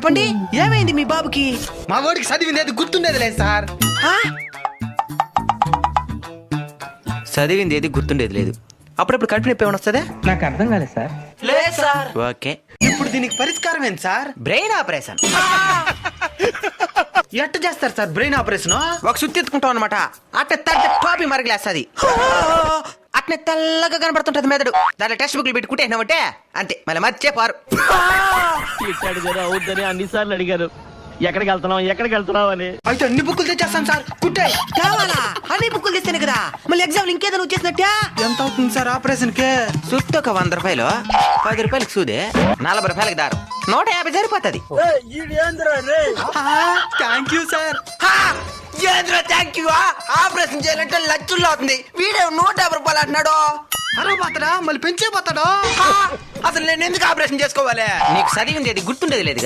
చెప్పండి, ఏమైంది మీ బాబుకి? మా వాడికి చదివింది అది గుర్తుండేది లేదు సార్. ఆ? చదివింది ఏది గుర్తుండేది లేదు. అప్పుడప్పుడు కడుపు నొప్పి ఏమైనా వస్తుందా? నాకు అర్థం కాలేదు సార్. లేదు సార్. ఓకే, ఇప్పుడు దీనికి పరిష్కారం ఏంటి సార్? Brain operation. ఎట్ట చేస్తారు సార్ బ్రెయిన్ ఆపరేషన్? ఒక సుత్తి ఎత్తుకుంటాం అనమాట, అట్నే తడితే టాపి మరగలేస్తుంది. అట్నే తెల్లగా కనబడుతుంటది మెదడు. దాంట్లో టెక్స్ట్ బుక్లు పెట్టుకుంటే ఏమంటే అంతే, మళ్ళీ మర్చిపోరు. అడిగారు అవుద్దని అన్నిసార్లు అడిగారు, ఎక్కడికి వెళ్తున్నావు అని. అయితే అన్ని బుక్కులు తెచ్చేస్తాం సార్. కుట్టే కావాలా? అన్ని బుక్కులు తెస్తేనే కదా మళ్ళీ ఎగ్జామ్ ఇంకేదైనా వచ్చేసినట్టే. ఎంత అవుతుంది సార్ ఆపరేషన్ కి? సుత్తి ఒక 100 రూపాయలు, 10 రూపాయలకి సూదే, 40 రూపాయలకి దారం, 150 సరిపోతుంది. Thank you sir. Thank you. Operation చేయాలంటే లక్షల్లో అవుతుంది, వీడే 150 రూపాయలు అంటున్నాడు. అరే పోతాడా, మళ్ళీ పెంచే పోతాడా? అసలు నేను ఎందుకు ఆపరేషన్ చేసుకోవాలి? నీకు చదివింది అది గుర్తుండేది లేదు కదా.